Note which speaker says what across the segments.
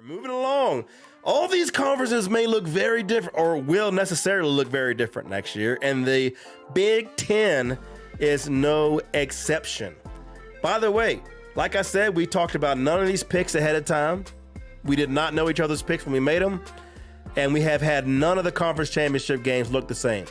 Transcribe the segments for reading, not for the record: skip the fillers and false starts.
Speaker 1: Moving along, all these conferences may look very different or will necessarily look very different next year, and the Big Ten is no exception. By the way, like I said, we talked about none of these picks ahead of time. We did not know each other's picks when we made them, and we have had none of the conference championship games look the same.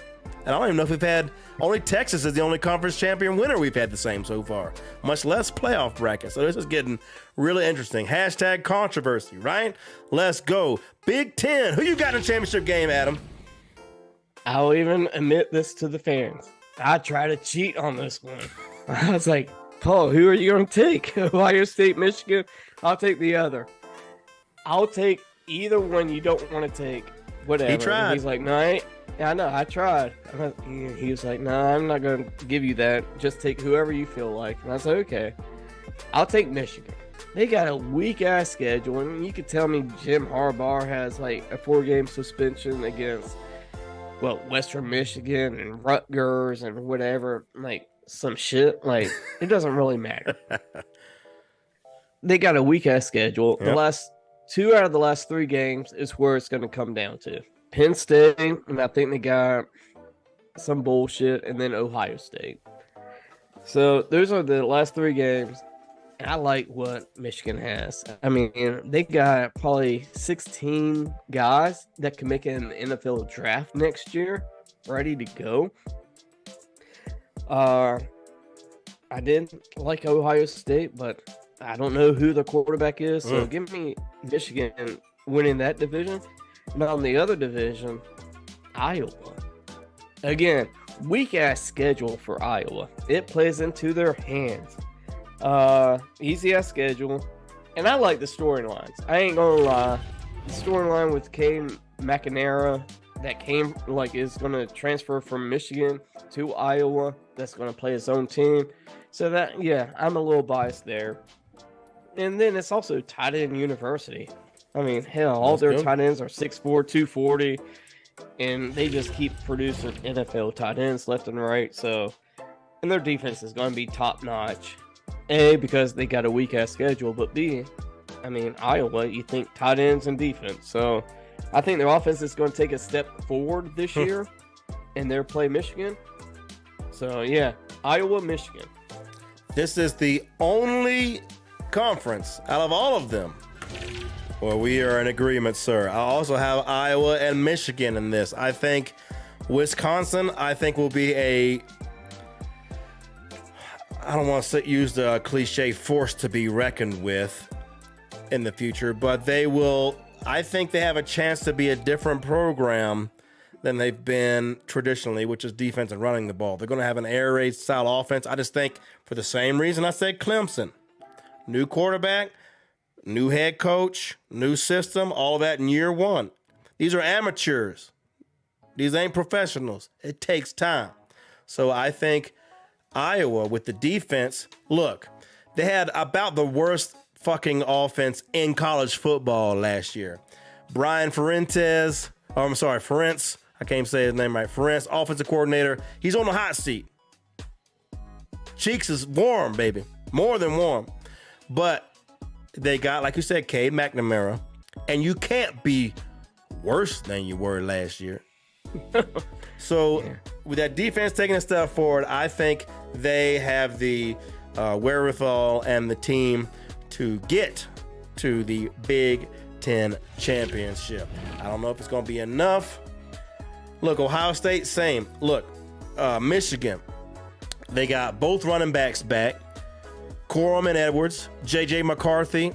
Speaker 1: And I don't even know if we've had, only Texas is the only conference champion winner we've had the same so far, much less playoff bracket. So this is getting really interesting. Hashtag controversy, right? Let's go. Big Ten. Who you got in the championship game, Adam?
Speaker 2: I'll even admit this to the fans. I try to cheat on this one. I was like, Paul, who are you going to take? Ohio State, Michigan? I'll take the other. I'll take either one you don't want to take. Whatever.
Speaker 1: He tried.
Speaker 2: And he's like, no, I ain't. Yeah, I know. I tried. He was like, no, I'm not going to give you that. Just take whoever you feel like. And I said, okay. I'll take Michigan. They got a weak-ass schedule. And you could tell me Jim Harbaugh has like a 4-game suspension against, well, Western Michigan and Rutgers and whatever. Like, some shit. Like, it doesn't really matter. They got a weak-ass schedule.
Speaker 1: Yep.
Speaker 2: The last 2 out of the last 3 games is where it's going to come down to. Penn State, and I think they got some bullshit, and then Ohio State. So those are the last 3 games. And I like what Michigan has. I mean, they got probably 16 guys that can make an NFL draft next year, ready to go. I didn't like Ohio State, but I don't know who the quarterback is. So give me Michigan winning that division. Now, in the other division, Iowa. Again, weak-ass schedule for Iowa. It plays into their hands. Easy-ass schedule. And I like the storylines. I ain't gonna lie. The storyline with Cade McNamara that is going to transfer from Michigan to Iowa. That's going to play his own team. So that, yeah, I'm a little biased there. And then it's also tight end university. I mean, hell, all their tight ends are 6'4", 240, and they just keep producing NFL tight ends left and right. So, and their defense is going to be top notch. A, because they got a weak ass schedule, but B, I mean, Iowa, you think tight ends and defense. So, I think their offense is going to take a step forward this year, and they'll play Michigan. So, yeah, Iowa, Michigan.
Speaker 1: This is the only conference out of all of them where we are in agreement, sir. I also have Iowa and Michigan in this. I think Wisconsin, will be I don't want to use the cliche force to be reckoned with in the future, but I think they have a chance to be a different program than they've been traditionally, which is defense and running the ball. They're going to have an air raid style offense. I just think for the same reason I said Clemson. New quarterback, new head coach, new system, all of that in year one. These are amateurs. These ain't professionals. It takes time. So I think Iowa with the defense, look, they had about the worst fucking offense in college football last year. Ferentz, I can't say his name right. Ferentz, offensive coordinator. He's on the hot seat. Cheeks is warm, baby. More than warm. But they got, like you said, Cade McNamara. And you can't be worse than you were last year. So with that defense taking a step forward, I think they have the wherewithal and the team to get to the Big Ten Championship. I don't know if it's going to be enough. Look, Ohio State, same. Look, Michigan, they got both running backs back. Corum and Edwards, J.J. McCarthy.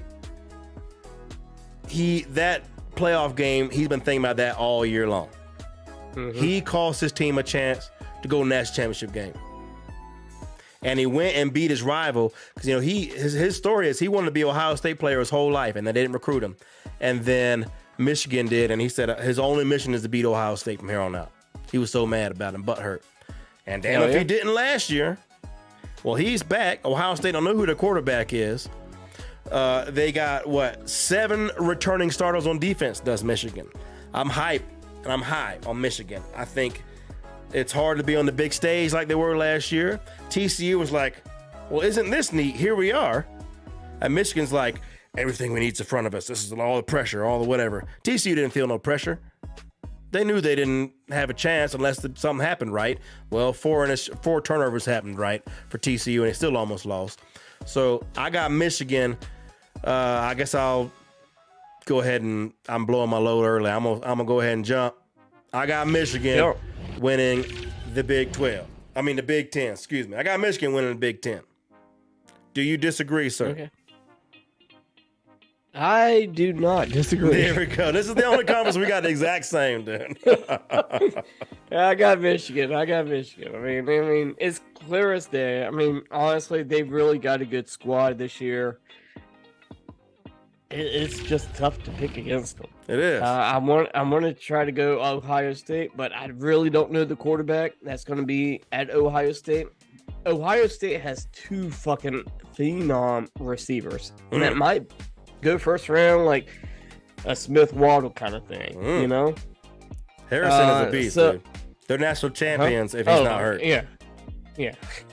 Speaker 1: That playoff game, he's been thinking about that all year long. Mm-hmm. He cost his team a chance to go national championship game. And he went and beat his rival because, his story is he wanted to be an Ohio State player his whole life, and they didn't recruit him. And then Michigan did, and he said his only mission is to beat Ohio State from here on out. He was so mad about him, butthurt. And damn if he didn't last year. Well, he's back. Ohio State don't know who the quarterback is. They got, 7 returning starters on defense, does Michigan. I'm hyped, and I'm high on Michigan. I think it's hard to be on the big stage like they were last year. TCU was like, well, isn't this neat? Here we are. And Michigan's like, everything we need's in front of us. This is all the pressure, all the whatever. TCU didn't feel no pressure. They knew they didn't have a chance unless something happened right. Well, 4 turnovers happened right for TCU, and they still almost lost. So I got Michigan. I guess I'll go ahead and I'm blowing my load early. I'm gonna go ahead and jump. I got Michigan winning the Big 12. I mean the Big 10. Excuse me. I got Michigan winning the Big 10. Do you disagree, sir?
Speaker 2: Okay. I do not disagree.
Speaker 1: There we go. This is the only conference we got the exact same, dude.
Speaker 2: I got Michigan. I mean, it's clear as day. I mean, honestly, they've really got a good squad this year. It's just tough to pick against them.
Speaker 1: It is.
Speaker 2: I'm going to try to go Ohio State, but I really don't know the quarterback that's going to be at Ohio State. Ohio State has 2 fucking phenom receivers, and that might go first round like a Smith Waddle kind of thing, you know?
Speaker 1: Harrison is a beast, dude. They're national champions if he's not hurt.
Speaker 2: Yeah.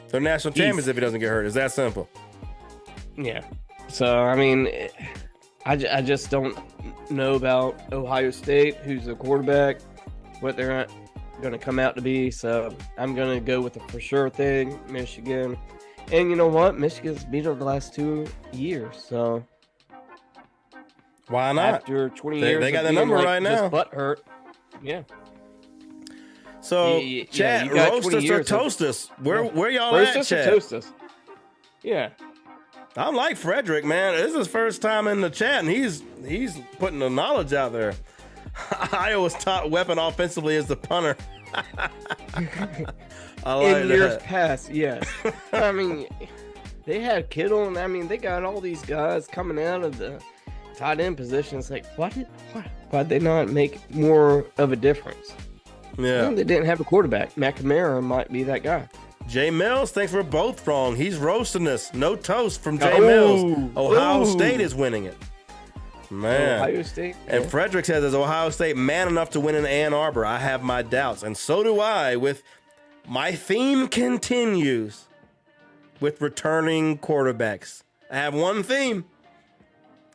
Speaker 1: They're national champions if he doesn't get hurt. It's that simple.
Speaker 2: Yeah. So, I mean, I just don't know about Ohio State, who's the quarterback, what they're going to come out to be. So, I'm going to go with the for sure thing, Michigan. And you know what? Michigan's beat them the last 2 years, so...
Speaker 1: Why not?
Speaker 2: After 20 years,
Speaker 1: they got the number right now.
Speaker 2: Butt hurt. Yeah.
Speaker 1: So, chat, roast us or toast us. Where y'all at, chat?
Speaker 2: Roast us or toast us. Yeah.
Speaker 1: I'm like Frederick, man. This is his first time in the chat, and he's putting the knowledge out there. Iowa's top weapon offensively is the punter. I like
Speaker 2: in years past, yes. I mean, they had Kittle, and I mean, they got all these guys coming out of the tight end position. It's like, why'd they not make more of a difference?
Speaker 1: Yeah.
Speaker 2: Well, they didn't have a quarterback. McNamara might be that guy.
Speaker 1: Jay Mills thinks we're both wrong. He's roasting us. No toast from Jay Mills. Ohio State is winning it. Man.
Speaker 2: Ohio State.
Speaker 1: And Frederick says, is Ohio State man enough to win in Ann Arbor? I have my doubts. And so do I. With my theme continues with returning quarterbacks. I have one theme.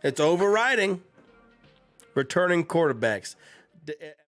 Speaker 1: It's overriding returning quarterbacks.